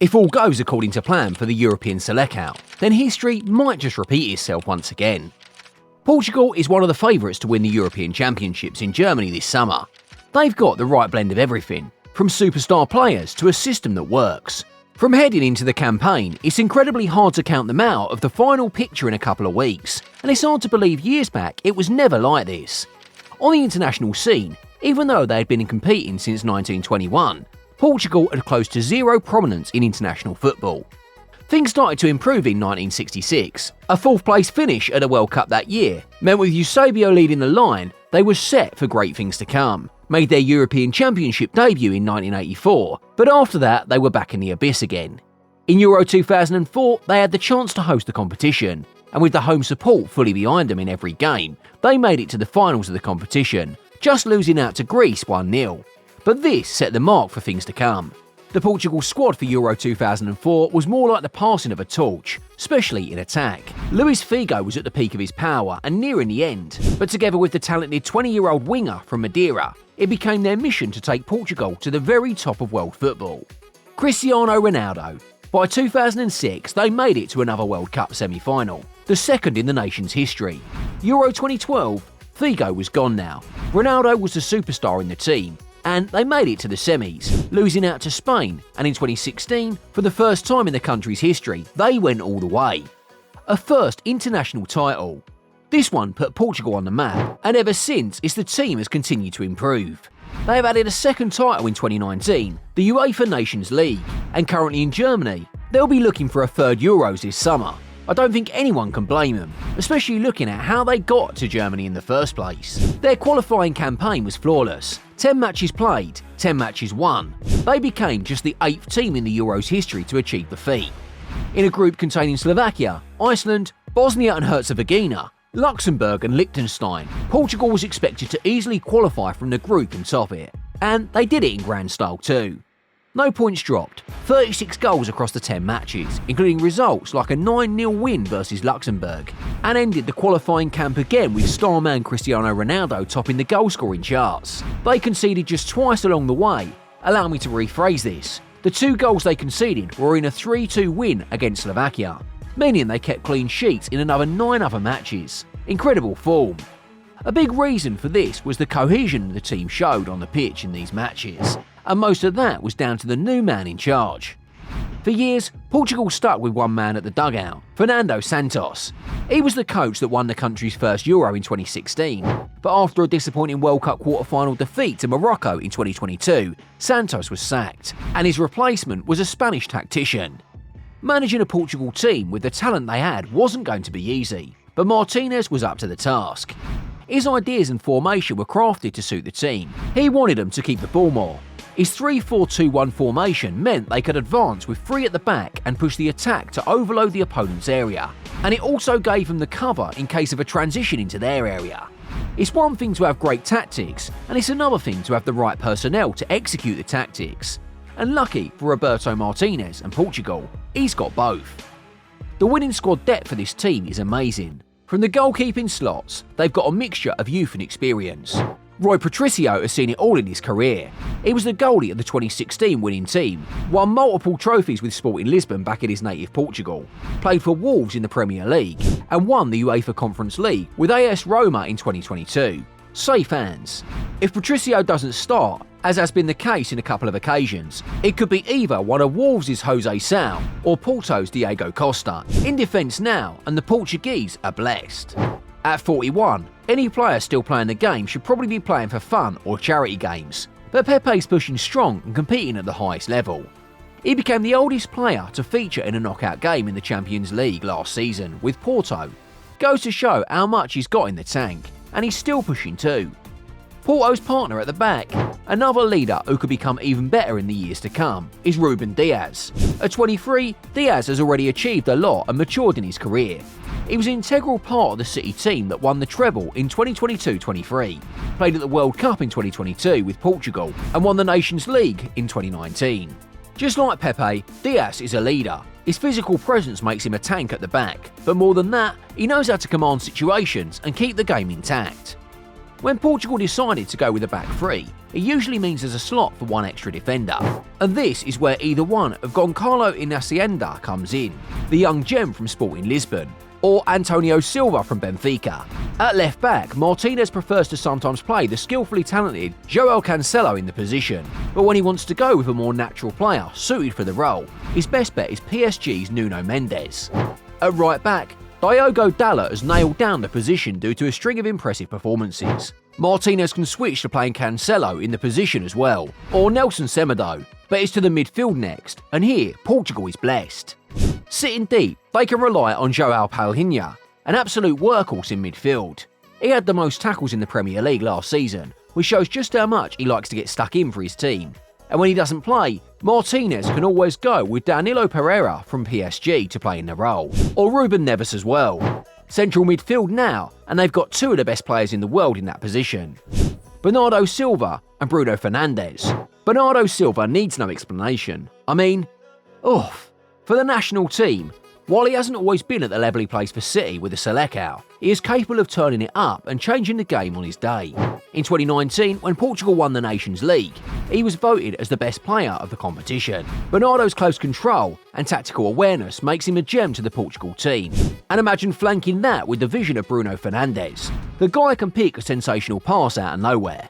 If all goes according to plan for the European Selecao, then history might just repeat itself once again. Portugal is one of the favourites to win the European Championships in Germany this summer. They've got the right blend of everything, from superstar players to a system that works. From heading into the campaign, it's incredibly hard to count them out of the final picture in a couple of weeks, and it's hard to believe years back it was never like this. On the international scene, even though they had been competing since 1921, Portugal had close to zero prominence in international football. Things started to improve in 1966. A fourth-place finish at the World Cup that year meant with Eusebio leading the line, they were set for great things to come. Made their European Championship debut in 1984, but after that they were back in the abyss again. In Euro 2004, they had the chance to host the competition, and with the home support fully behind them in every game, they made it to the finals of the competition, just losing out to Greece 1-0. But this set the mark for things to come. The Portugal squad for Euro 2004 was more like the passing of a torch, especially in attack. Luis Figo was at the peak of his power and nearing the end, but together with the talented 20-year-old winger from Madeira, it became their mission to take Portugal to the very top of world football. Cristiano Ronaldo. By 2006, they made it to another World Cup semi-final, the second in the nation's history. Euro 2012, Figo was gone now. Ronaldo was the superstar in the team, and they made it to the semis, losing out to Spain, and in 2016, for the first time in the country's history, they went all the way. A first international title. This one put Portugal on the map, and ever since, the team has continued to improve. They have added a second title in 2019, the UEFA Nations League, and currently in Germany, they'll be looking for a third Euros this summer. I don't think anyone can blame them, especially looking at how they got to Germany in the first place. Their qualifying campaign was flawless. 10 matches played, 10 matches won. They became just the 8th team in the Euros history to achieve the feat. In a group containing Slovakia, Iceland, Bosnia and Herzegovina, Luxembourg and Liechtenstein, Portugal was expected to easily qualify from the group and top it. And they did it in grand style too. No points dropped, 36 goals across the 10 matches, including results like a 9-0 win versus Luxembourg, and ended the qualifying camp again with star man Cristiano Ronaldo topping the goal-scoring charts. They conceded just twice along the way. Allow me to rephrase this. The 2 goals they conceded were in a 3-2 win against Slovakia, meaning they kept clean sheets in another 9 other matches. Incredible form. A big reason for this was the cohesion the team showed on the pitch in these matches, and most of that was down to the new man in charge. For years, Portugal stuck with one man at the dugout, Fernando Santos. He was the coach that won the country's first Euro in 2016, but after a disappointing World Cup quarter-final defeat to Morocco in 2022, Santos was sacked, and his replacement was a Spanish tactician. Managing a Portugal team with the talent they had wasn't going to be easy, but Martinez was up to the task. His ideas and formation were crafted to suit the team. He wanted them to keep the ball more. His 3-4-2-1 formation meant they could advance with 3 at the back and push the attack to overload the opponent's area, and it also gave them the cover in case of a transition into their area. It's one thing to have great tactics, and it's another thing to have the right personnel to execute the tactics. And lucky for Roberto Martinez and Portugal, he's got both. The winning squad depth for this team is amazing. From the goalkeeping slots, they've got a mixture of youth and experience. Rui Patricio has seen it all in his career. He was the goalie of the 2016 winning team, won multiple trophies with Sporting Lisbon back in his native Portugal, played for Wolves in the Premier League, and won the UEFA Conference League with AS Roma in 2022. Safe hands. If Patricio doesn't start, as has been the case in a couple of occasions, it could be either one of Wolves' Jose Sal or Porto's Diego Costa in defence now, and the Portuguese are blessed. At 41, any player still playing the game should probably be playing for fun or charity games, but Pepe's pushing strong and competing at the highest level. He became the oldest player to feature in a knockout game in the Champions League last season with Porto. Goes to show how much he's got in the tank, and he's still pushing too. Porto's partner at the back, another leader who could become even better in the years to come, is Ruben Dias. At 23, Dias has already achieved a lot and matured in his career. He was an integral part of the City team that won the treble in 2022-23, played at the World Cup in 2022 with Portugal, and won the Nations League in 2019. Just like Pepe, Dias is a leader. His physical presence makes him a tank at the back, but more than that, he knows how to command situations and keep the game intact. When Portugal decided to go with a back three, it usually means there's a slot for one extra defender. And this is where either one of Goncalo Inacienda comes in, the young gem from Sporting Lisbon, or Antonio Silva from Benfica. At left back, Martinez prefers to sometimes play the skillfully talented João Cancelo in the position, but when he wants to go with a more natural player suited for the role, his best bet is PSG's Nuno Mendes. At right back, Diogo Dalot has nailed down the position due to a string of impressive performances. Martinez can switch to playing Cancelo in the position as well, or Nelson Semedo, but it's to the midfield next, and here Portugal is blessed. Sitting deep, they can rely on João Palhinha, an absolute workhorse in midfield. He had the most tackles in the Premier League last season, which shows just how much he likes to get stuck in for his team. And when he doesn't play, Martinez can always go with Danilo Pereira from PSG to play in the role, or Ruben Neves as well. Central midfield now, and they've got two of the best players in the world in that position, Bernardo Silva and Bruno Fernandes. Bernardo Silva needs no explanation. I mean, oof. For the national team, while he hasn't always been at the level he plays for City with the Selecao, he is capable of turning it up and changing the game on his day. In 2019, when Portugal won the Nations League, he was voted as the best player of the competition. Bernardo's close control and tactical awareness makes him a gem to the Portugal team. And imagine flanking that with the vision of Bruno Fernandes. The guy can pick a sensational pass out of nowhere.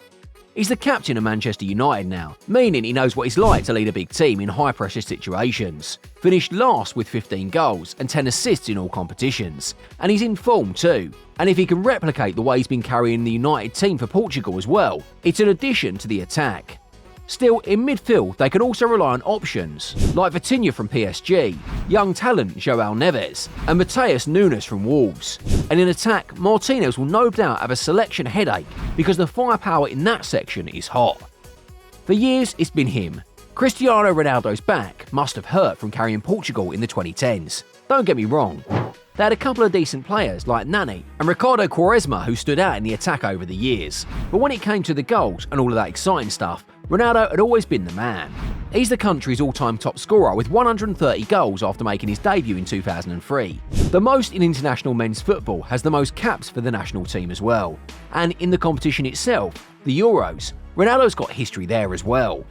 He's the captain of Manchester United now, meaning he knows what it's like to lead a big team in high-pressure situations. Finished last with 15 goals and 10 assists in all competitions, and he's in form too. And if he can replicate the way he's been carrying the United team for Portugal as well, it's an addition to the attack. Still, in midfield, they can also rely on options, like Vitinha from PSG, young talent João Neves, and Matheus Nunes from Wolves. And in attack, Martinez will no doubt have a selection headache because the firepower in that section is hot. For years, it's been him. Cristiano Ronaldo's back must have hurt from carrying Portugal in the 2010s. Don't get me wrong. They had a couple of decent players like Nani and Ricardo Quaresma who stood out in the attack over the years. But when it came to the goals and all of that exciting stuff, Ronaldo had always been the man. He's the country's all-time top scorer with 130 goals after making his debut in 2003. The most in international men's football, has the most caps for the national team as well. And in the competition itself, the Euros, Ronaldo's got history there as well.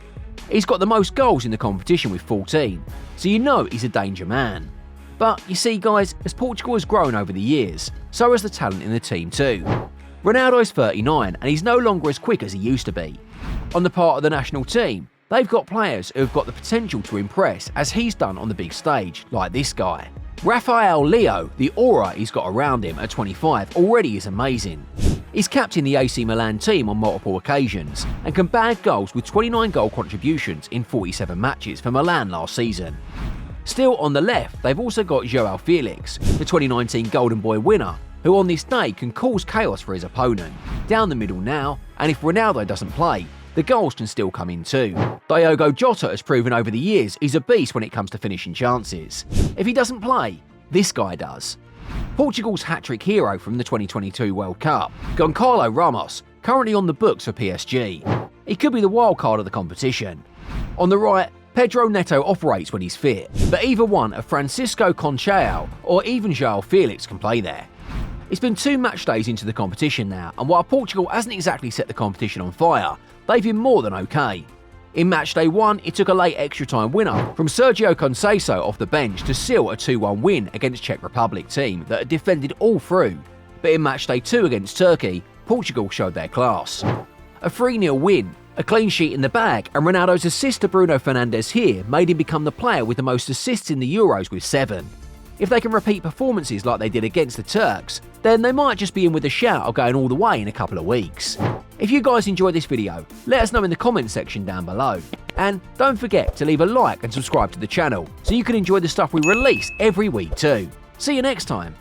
He's got the most goals in the competition with 14, so you know he's a danger man. But you see guys, as Portugal has grown over the years, so has the talent in the team too. Ronaldo's 39 and he's no longer as quick as he used to be. On the part of the national team, they've got players who have got the potential to impress as he's done on the big stage, like this guy. Rafael Leo, the aura he's got around him at 25 already is amazing. He's captained the AC Milan team on multiple occasions and can bag goals with 29 goal contributions in 47 matches for Milan last season. Still on the left, they've also got João Felix, the 2019 Golden Boy winner, who on this day can cause chaos for his opponent. Down the middle now, and if Ronaldo doesn't play, the goals can still come in too. Diogo Jota has proven over the years he's a beast when it comes to finishing chances. If he doesn't play, this guy does. Portugal's hat-trick hero from the 2022 World Cup, Goncalo Ramos, currently on the books for PSG. He could be the wild card of the competition. On the right, Pedro Neto operates when he's fit, but either one of Francisco Conceição or even João Felix can play there. It's been 2 match days into the competition now, and while Portugal hasn't exactly set the competition on fire, they've been more than okay. In match day 1, it took a late extra time winner from Sergio Conceição off the bench to seal a 2-1 win against Czech Republic team that had defended all through. But in match day 2 against Turkey, Portugal showed their class. A 3-0 win, a clean sheet in the bag, and Ronaldo's assist to Bruno Fernandes here made him become the player with the most assists in the Euros with 7. If they can repeat performances like they did against the Turks, then they might just be in with a shout of going all the way in a couple of weeks. If you guys enjoyed this video, let us know in the comments section down below. And don't forget to leave a like and subscribe to the channel so you can enjoy the stuff we release every week too. See you next time.